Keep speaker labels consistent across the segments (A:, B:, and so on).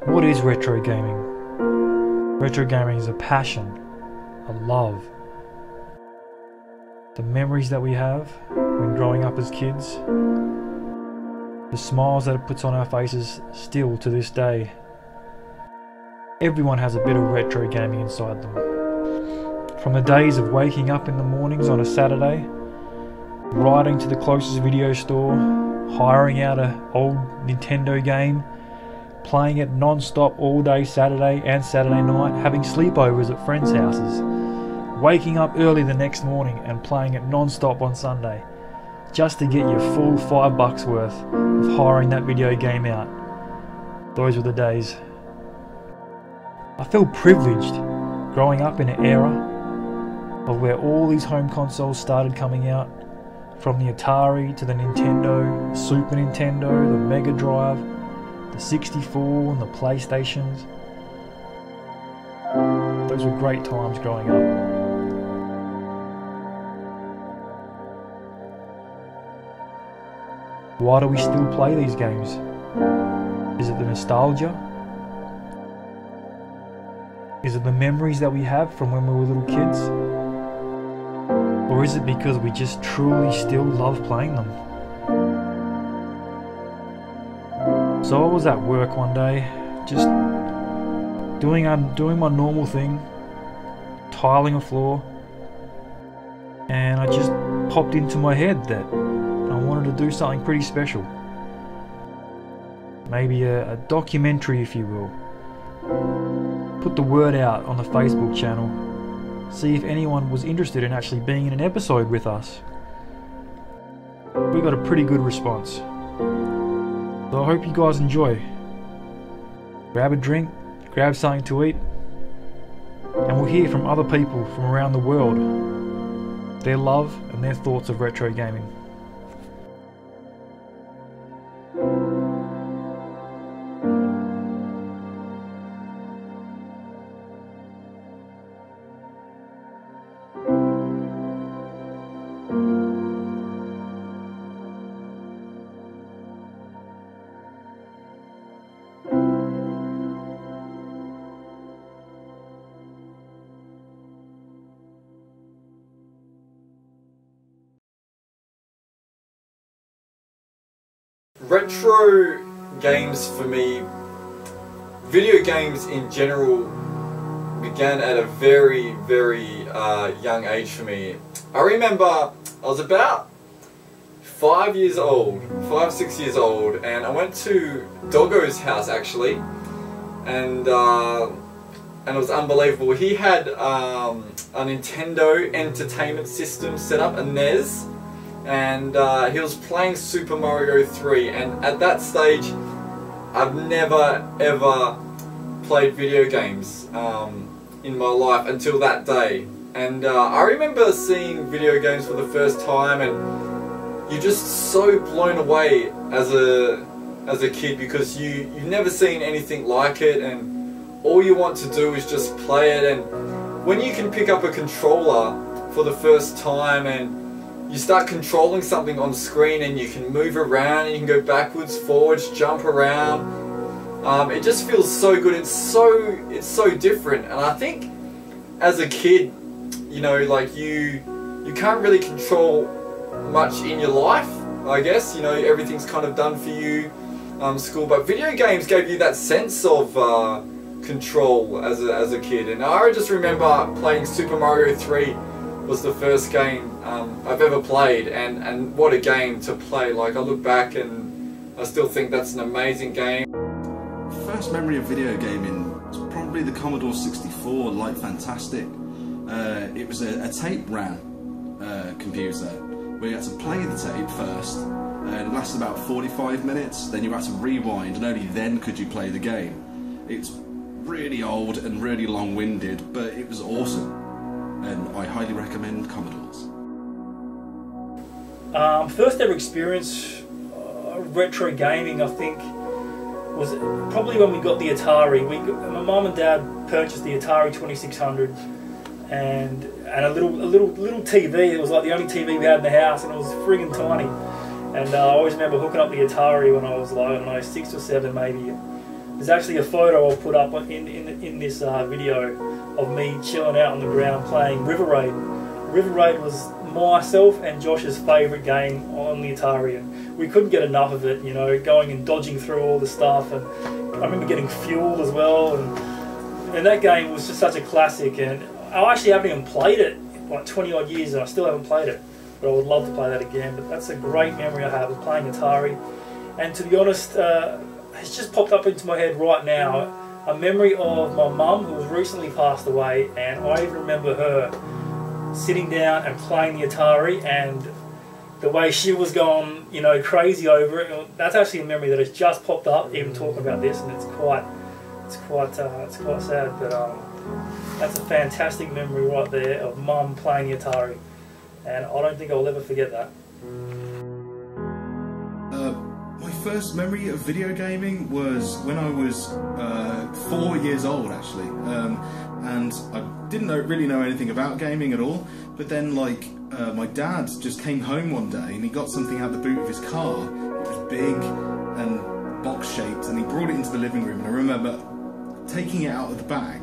A: What is retro gaming? Retro gaming is a passion, a love. The memories that we have when growing up as kids, the smiles that it puts on our faces still to this day. Everyone has a bit of retro gaming inside them. From the days of waking up in the mornings on a Saturday, riding to the closest video store, hiring out an old Nintendo game, playing it non-stop all day Saturday and Saturday night, having sleepovers at friends' houses, waking up early the next morning and playing it non-stop on Sunday, just to get your full $5 worth of hiring that video game out. Those were the days. I feel privileged growing up in an era of where all these home consoles started coming out, from the Atari to the Nintendo, Super Nintendo, the Mega Drive, the 64 and the PlayStations. Those were great times growing up. Why do we still play these games? Is it the nostalgia? Is it the memories that we have from when we were little kids? Or is it because we just truly still love playing them? So I was at work one day, just doing my normal thing, tiling a floor, and I just popped into my head that I wanted to do something pretty special. Maybe a documentary, if you will. Put the word out on the Facebook channel, see if anyone was interested in actually being in an episode with us. We got a pretty good response. So I hope you guys enjoy. Grab a drink, grab something to eat, and we'll hear from other people from around the world, their love and their thoughts of retro gaming.
B: Retro games for me, video games in general, began at a very young age for me. I remember I was about 5 years old, 6 years old, and I went to Doggo's house actually, and it was unbelievable. He had a Nintendo Entertainment System set up, a NES, and he was playing Super Mario 3, and at that stage I've never ever played video games in my life until that day. And I remember seeing video games for the first time, and you're just so blown away as a kid, because you've never seen anything like it, and all you want to do is just play it. And when you can pick up a controller for the first time and you start controlling something on screen, and you can move around and you can go backwards, forwards, jump around, it just feels so good. It's so different. And I think as a kid, you know, like you can't really control much in your life, I guess. You know, everything's kind of done for you, school. But video games gave you that sense of control as a kid. And I just remember playing Super Mario 3 was the first game I've ever played, and what a game to play. Like, I look back and I still think that's an amazing game.
C: First memory of video gaming was probably the Commodore 64, like fantastic. It was a tape RAM computer where you had to play the tape first, and it lasted about 45 minutes, then you had to rewind, and only then could you play the game. It's really old and really long-winded, but it was awesome, and I highly recommend Commodores.
A: First ever experience retro gaming, I think, was probably when we got the Atari. My mum and dad purchased the Atari 2600 and a little TV. It was like the only TV we had in the house, and it was friggin' tiny. And I always remember hooking up the Atari when I was like, I don't know, 6 or 7 maybe. There's actually a photo I'll put up in this video of me chilling out on the ground playing River Raid. River Raid was myself and Josh's favourite game on the Atari, and we couldn't get enough of it, you know, going and dodging through all the stuff, and I remember getting fueled as well, and that game was just such a classic, and I actually haven't even played it in like 20 odd years and I still haven't played it, but I would love to play that again. But that's a great memory I have of playing Atari, and to be honest, it's just popped up into my head right now, a memory of my mum who was recently passed away, and I even remember her sitting down and playing the Atari, and the way she was going, you know, crazy over it. That's actually a memory that has just popped up, even talking about this, and it's quite sad. But that's a fantastic memory right there of Mum playing the Atari, and I don't think I'll ever forget that.
C: My first memory of video gaming was when I was 4 years old, actually, and I didn't really know anything about gaming at all. But then, like, my dad just came home one day and he got something out the boot of his car. It was big and box-shaped, and he brought it into the living room. And I remember taking it out of the bag,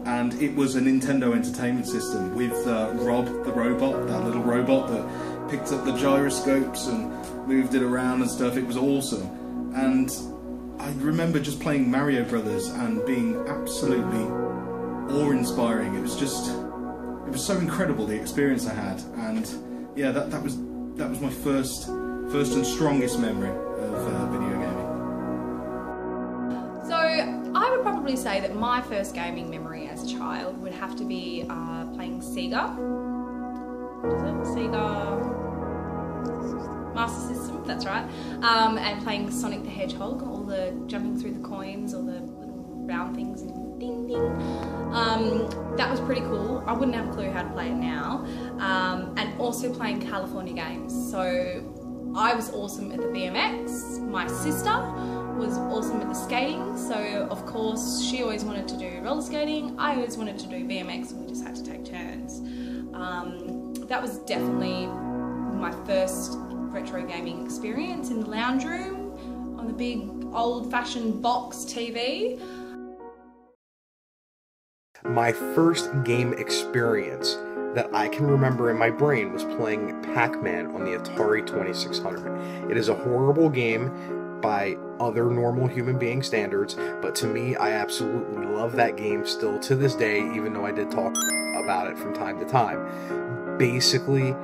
C: and it was a Nintendo Entertainment System with Rob the robot, that little robot that picked up the gyroscopes and moved it around and stuff. It was awesome, and I remember just playing Mario Brothers and being absolutely awe-inspiring. It was so incredible, the experience I had, and yeah, that was my first and strongest memory of video gaming.
D: So I would probably say that my first gaming memory as a child would have to be playing Sega. What is it? Sega Master System, that's right. And playing Sonic the Hedgehog, all the jumping through the coins, all the little round things, and ding ding. That was pretty cool. I wouldn't have a clue how to play it now. And also playing California games. So I was awesome at the BMX. My sister was awesome at the skating. So of course she always wanted to do roller skating. I always wanted to do BMX, and we just had to take turns. That was definitely my first retro gaming experience in the lounge room on the big old-fashioned box TV.
E: My first game experience that I can remember in my brain was playing Pac-Man on the Atari 2600. It is a horrible game by other normal human being standards, but to me, I absolutely love that game still to this day, even though I did talk about it from time to time. Basically,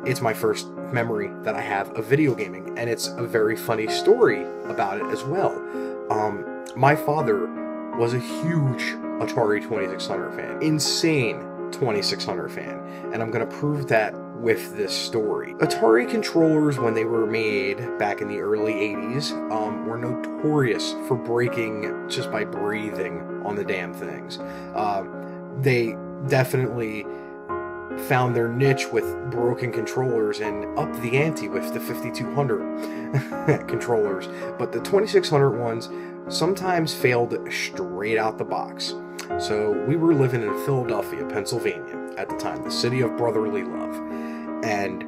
E: it's my first memory that I have of video gaming, and it's a very funny story about it as well. My father was a huge Atari 2600 fan, insane 2600 fan, and I'm gonna prove that with this story. Atari controllers, when they were made back in the early 80s, were notorious for breaking just by breathing on the damn things. They definitely found their niche with broken controllers and upped the ante with the 5200 controllers, but the 2600 ones sometimes failed straight out the box. So we were living in Philadelphia, Pennsylvania at the time, the city of brotherly love, and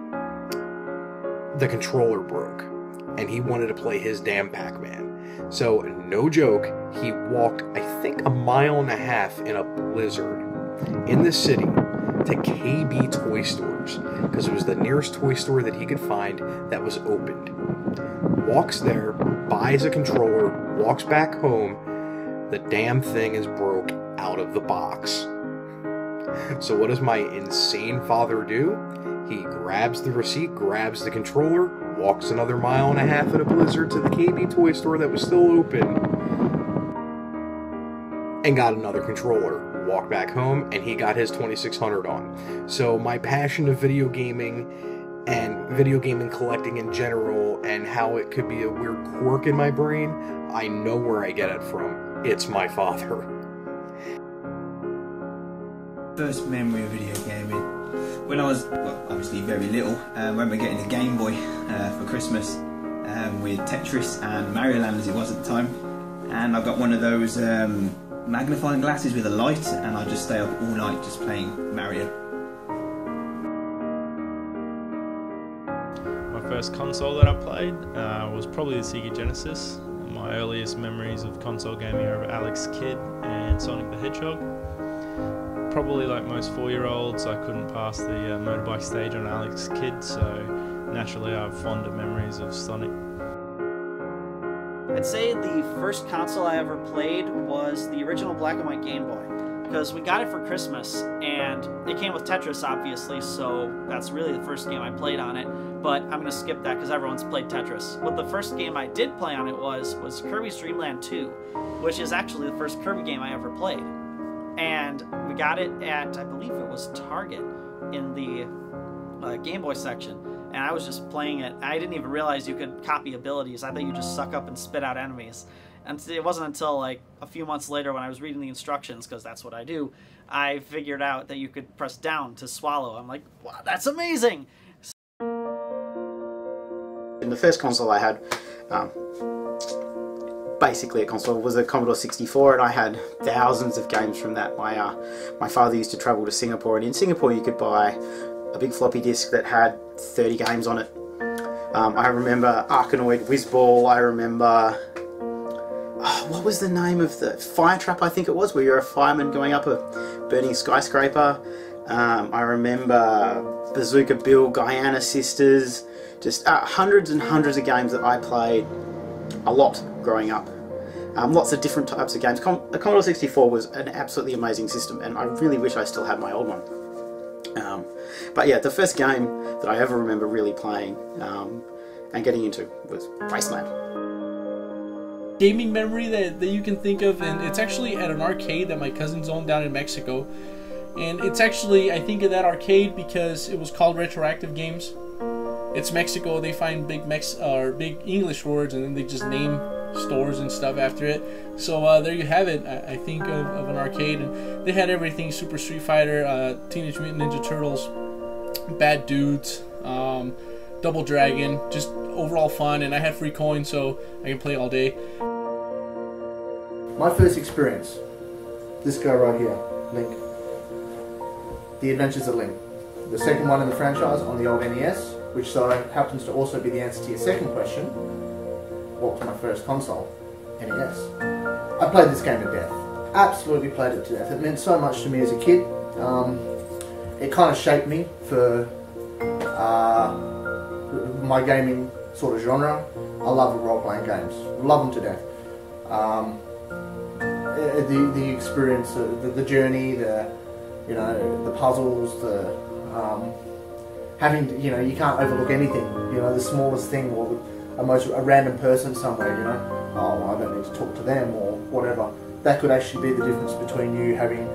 E: the controller broke, and he wanted to play his damn Pac-Man. So, no joke, he walked, I think, 1.5 miles in a blizzard in the city to KB toy stores, because it was the nearest toy store that he could find that was opened. Walks there, buys a controller, walks back home, the damn thing is broke out of the box. So what does my insane father do? He grabs the receipt, grabs the controller, walks another 1.5 miles in a blizzard to the KB toy store that was still open, and got another controller. Walked back home, and he got his 2600 on. So my passion of video gaming and video gaming collecting in general, and how it could be a weird quirk in my brain, I know where I get it from. It's my father.
F: First memory of video gaming, when I was, well, obviously very little, I remember getting a Game Boy for Christmas with Tetris and Mario Land as it was at the time, and I got one of those magnifying glasses with a light, and I just stay up all night just playing Mario.
G: My first console that I played was probably the Sega Genesis. my earliest memories of console gaming are of Alex Kidd and Sonic the Hedgehog. Probably like most 4-year-olds, I couldn't pass the motorbike stage on Alex Kidd, so naturally I have fonder memories of Sonic.
H: I'd say the first console I ever played was the original black and white Game Boy, because we got it for Christmas and it came with Tetris obviously, so that's really the first game I played on it, but I'm going to skip that because everyone's played Tetris. What the first game I did play on it was Kirby's Dream Land 2, which is actually the first Kirby game I ever played. And we got it at, I believe it was Target in the Game Boy section. And I was just playing it. I didn't even realize you could copy abilities. I thought you just suck up and spit out enemies. And it wasn't until like a few months later when I was reading the instructions, because that's what I do, I figured out that you could press down to swallow. I'm like, wow, that's amazing!
I: And the first console I had, basically a console, was a Commodore 64, and I had thousands of games from that. My father used to travel to Singapore, and in Singapore you could buy a big floppy disk that had 30 games on it. I remember Arkanoid Whizball, I remember, what was the name of the Fire Trap, I think it was, where you're a fireman going up a burning skyscraper. I remember Bazooka Bill, Guyana Sisters, just hundreds and hundreds of games that I played a lot growing up. Lots of different types of games. The Commodore 64 was an absolutely amazing system, and I really wish I still had my old one. But yeah, the first game that I ever remember really playing and getting into was Wasteland.
J: Gaming memory that you can think of, and it's actually at an arcade that my cousins owned down in Mexico. And it's actually, I think of that arcade because it was called Retroactive Games. It's Mexico, they find big big English words and then they just name stores and stuff after it. So there you have it. I think of an arcade, and they had everything: Super Street Fighter, Teenage Mutant Ninja Turtles, Bad Dudes, Double Dragon, just overall fun, and I had free coins so I can play all day.
K: My first experience, this guy right here, Link. The Adventures of Link. The second one in the franchise on the old NES, which happens to also be the answer to your second question. What was my first console? NES. I played this game to death. Absolutely played it to death. It meant so much to me as a kid. It kind of shaped me for my gaming sort of genre. I love role-playing games. Love them to death. The experience, the journey, the puzzles, having, you can't overlook anything. The smallest thing, or a random person somewhere, oh, I don't need to talk to them or whatever. That could actually be the difference between you having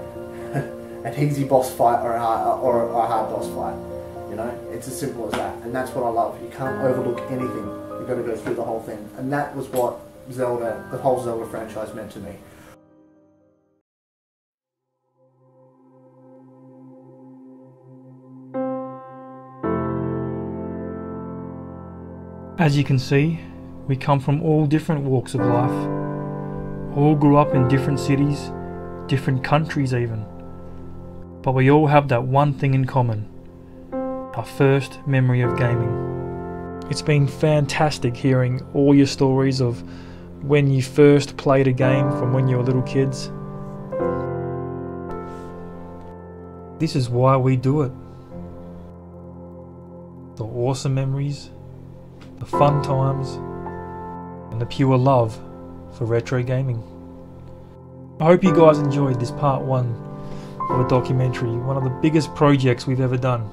K: an easy boss fight or a hard boss fight. It's as simple as that, and that's what I love. You can't overlook anything. You've got to go through the whole thing, and that was what Zelda, the whole Zelda franchise, meant to me.
A: As you can see, we come from all different walks of life. All grew up in different cities, different countries even. But we all have that one thing in common: our first memory of gaming. It's been fantastic hearing all your stories of when you first played a game from when you were little kids. This is why we do it. The awesome memories, the fun times, and the pure love for retro gaming. I hope you guys enjoyed this part 1 of a documentary, one of the biggest projects we've ever done.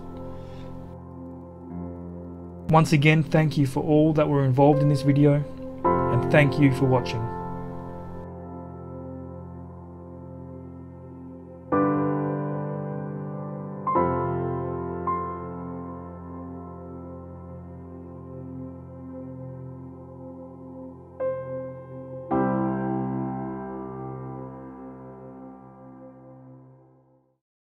A: Once again, thank you for all that were involved in this video, and thank you for watching.